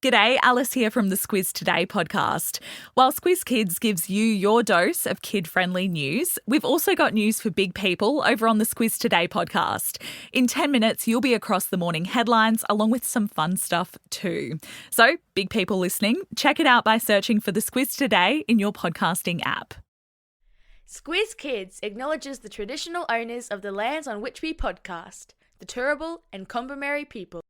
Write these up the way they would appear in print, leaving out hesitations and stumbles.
G'day, Alice here from the Squiz Today podcast. While Squiz Kids gives you your dose of kid-friendly news, we've also got news for big people over on the Squiz Today podcast. In 10 minutes, you'll be across the morning headlines along with some fun stuff too. So, big people listening, check it out by searching for the Squiz Today in your podcasting app. Squiz Kids acknowledges the traditional owners of the lands on which we podcast, the Turrbal and Kombumerri people.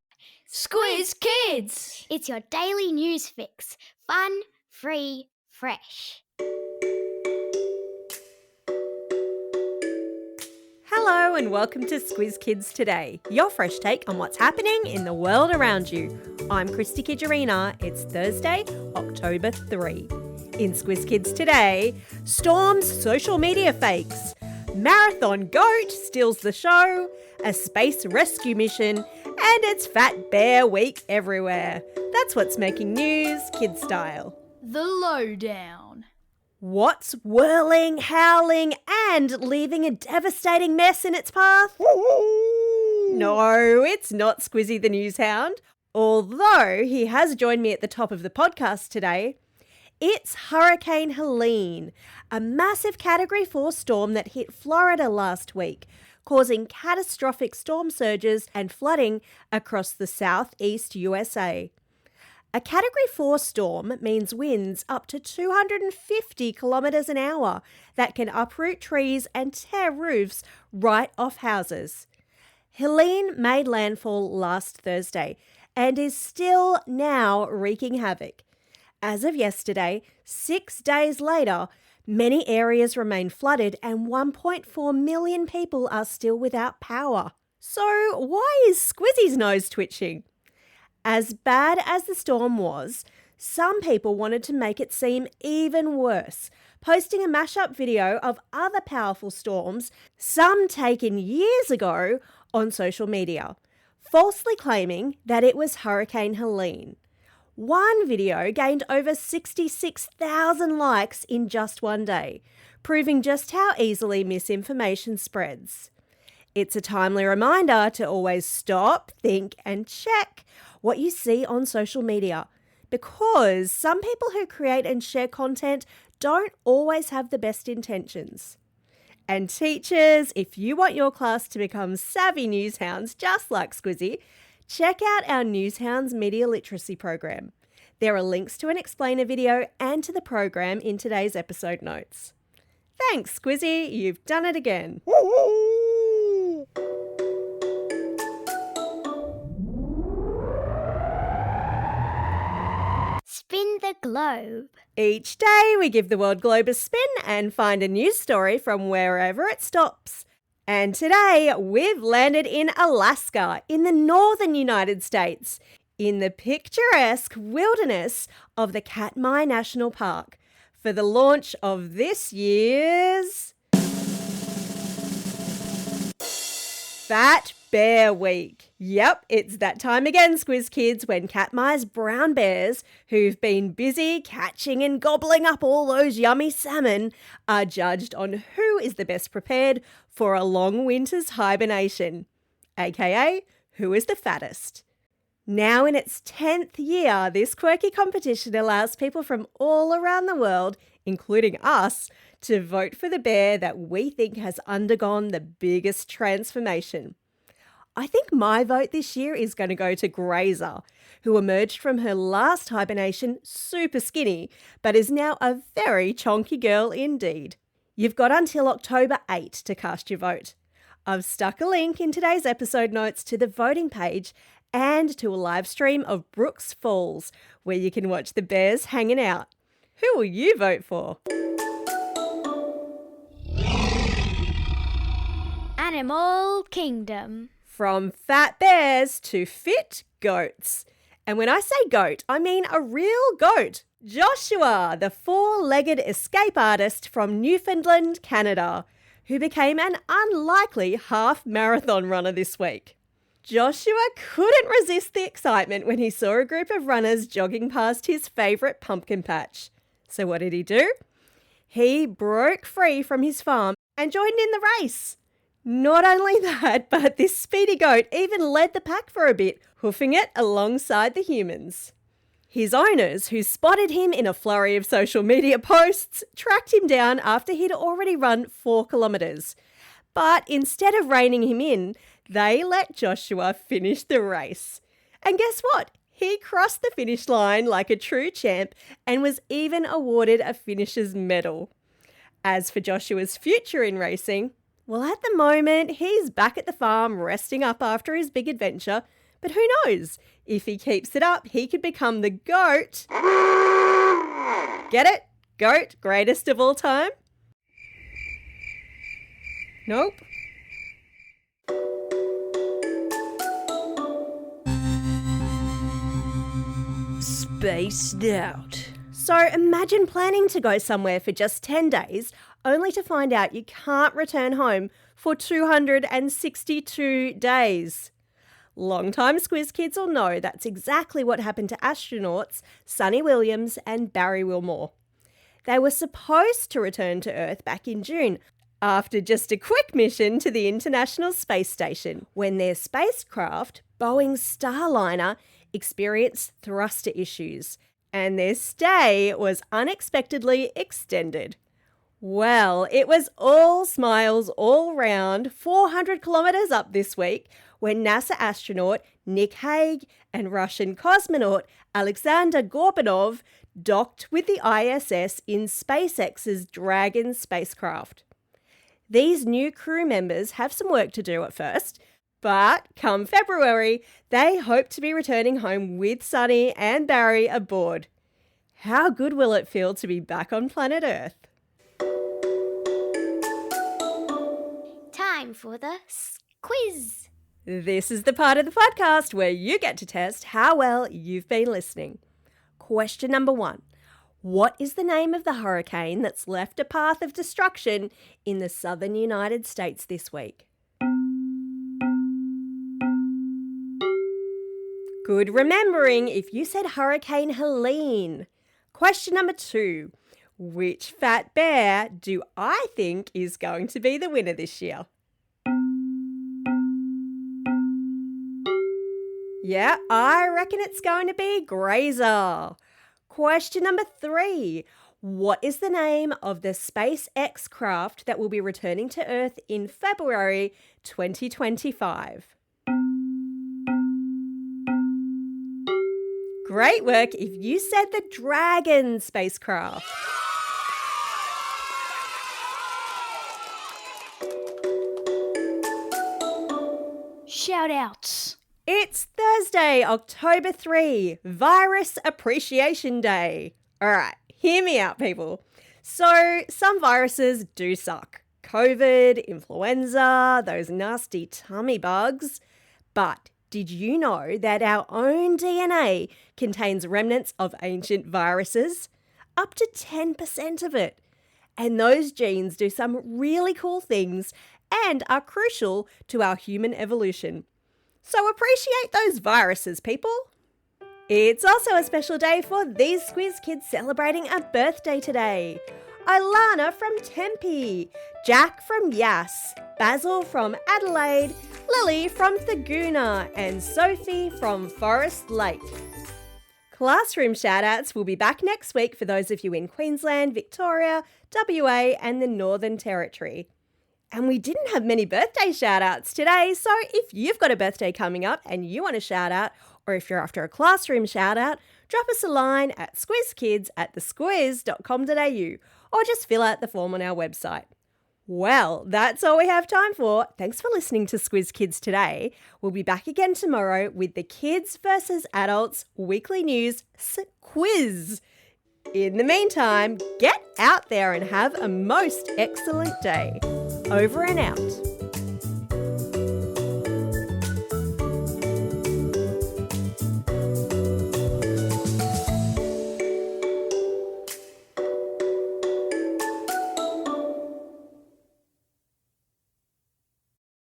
Squiz Kids! It's your daily news fix. Fun, free, fresh. Hello and welcome to Squiz Kids Today, your fresh take on what's happening in the world around you. I'm Christy Kijarina. It's Thursday, October 3. In Squiz Kids Today, storms, social media fakes, marathon goat steals the show, a space rescue mission, and it's Fat Bear Week everywhere. That's what's making news, kid style. The Lowdown. What's whirling, howling, and leaving a devastating mess in its path? No, it's not Squizzy the News Hound, although he has joined me at the top of the podcast today. It's Hurricane Helene, a massive Category 4 storm that hit Florida last week, causing catastrophic storm surges and flooding across the Southeast USA. A Category 4 storm means winds up to 250 kilometres an hour that can uproot trees and tear roofs right off houses. Helene made landfall last Thursday and is still now wreaking havoc. As of yesterday, 6 days later, many areas remain flooded and 1.4 million people are still without power. So why is Squizzy's nose twitching? As bad as the storm was, some people wanted to make it seem even worse, posting a mashup video of other powerful storms, some taken years ago, on social media, falsely claiming that it was Hurricane Helene. One video gained over 66,000 likes in just one day, proving just how easily misinformation spreads. It's a timely reminder to always stop, think, and check what you see on social media, because some people who create and share content don't always have the best intentions. And teachers, if you want your class to become savvy news hounds just like Squizzy, check out our News Hounds Media Literacy program. There are links to an explainer video and to the program in today's episode notes. Thanks, Squizzy. You've done it again. Spin the globe. Each day we give the world globe a spin and find a news story from wherever it stops. And today we've landed in Alaska, in the northern United States, in the picturesque wilderness of the Katmai National Park, for the launch of this year's Fat Bear Week. Yep, it's that time again, Squiz Kids, when Katmai's brown bears, who've been busy catching and gobbling up all those yummy salmon, are judged on who is the best prepared for a long winter's hibernation, aka who is the fattest. Now in its 10th year, this quirky competition allows people from all around the world, including us, to vote for the bear that we think has undergone the biggest transformation. I think my vote this year is going to go to Grazer, who emerged from her last hibernation super skinny, but is now a very chonky girl indeed. You've got until October 8 to cast your vote. I've stuck a link in today's episode notes to the voting page and to a live stream of Brooks Falls, where you can watch the bears hanging out. Who will you vote for? Animal Kingdom. From fat bears to fit goats. And when I say goat, I mean a real goat. Joshua, the four-legged escape artist from Newfoundland, Canada, who became an unlikely half-marathon runner this week. Joshua couldn't resist the excitement when he saw a group of runners jogging past his favourite pumpkin patch. So what did he do? He broke free from his farm and joined in the race. Not only that, but this speedy goat even led the pack for a bit, hoofing it alongside the humans. His owners, who spotted him in a flurry of social media posts, tracked him down after he'd already run 4 kilometres. But instead of reining him in, they let Joshua finish the race. And guess what? He crossed the finish line like a true champ and was even awarded a finisher's medal. As for Joshua's future in racing, well, at the moment, he's back at the farm resting up after his big adventure. But who knows? If he keeps it up, he could become the GOAT. Get it? GOAT, greatest of all time? Nope. Spaced out. So imagine planning to go somewhere for just 10 days, only to find out you can't return home for 262 days. Long-time Squiz kids will know that's exactly what happened to astronauts Sunny Williams and Barry Wilmore. They were supposed to return to Earth back in June after just a quick mission to the International Space Station when their spacecraft, Boeing's Starliner, experienced thruster issues and their stay was unexpectedly extended. Well, it was all smiles all round, 400 kilometres up this week, when NASA astronaut Nick Hague and Russian cosmonaut Alexander Gorbanov docked with the ISS in SpaceX's Dragon spacecraft. These new crew members have some work to do at first, but come February, they hope to be returning home with Sunny and Barry aboard. How good will it feel to be back on planet Earth? Time for the quiz. This is the part of the podcast where you get to test how well you've been listening. Question number 1. What is the name of the hurricane that's left a path of destruction in the southern United States this week? Good remembering if you said Hurricane Helene. Question number 2. Which fat bear do I think is going to be the winner this year? Yeah, I reckon it's going to be Grazer. Question number 3. What is the name of the SpaceX craft that will be returning to Earth in February 2025? Great work if you said the Dragon spacecraft. Shout outs. It's Thursday, October 3, Virus Appreciation Day. All right, hear me out, people. So, some viruses do suck. COVID, influenza, those nasty tummy bugs. But did you know that our own DNA contains remnants of ancient viruses? Up to 10% of it. And those genes do some really cool things and are crucial to our human evolution. So appreciate those viruses, people. It's also a special day for these Squiz kids celebrating a birthday today. Ilana from Tempe, Jack from Yass, Basil from Adelaide, Lily from Thaguna, and Sophie from Forest Lake. Classroom shoutouts will be back next week for those of you in Queensland, Victoria, WA, and the Northern Territory. And we didn't have many birthday shout-outs today, so if you've got a birthday coming up and you want a shout-out, or if you're after a classroom shout-out, drop us a line at squizkids@thesquiz.com.au or just fill out the form on our website. Well, that's all we have time for. Thanks for listening to Squiz Kids today. We'll be back again tomorrow with the Kids versus Adults Weekly News quiz. In the meantime, get out there and have a most excellent day. Over and out.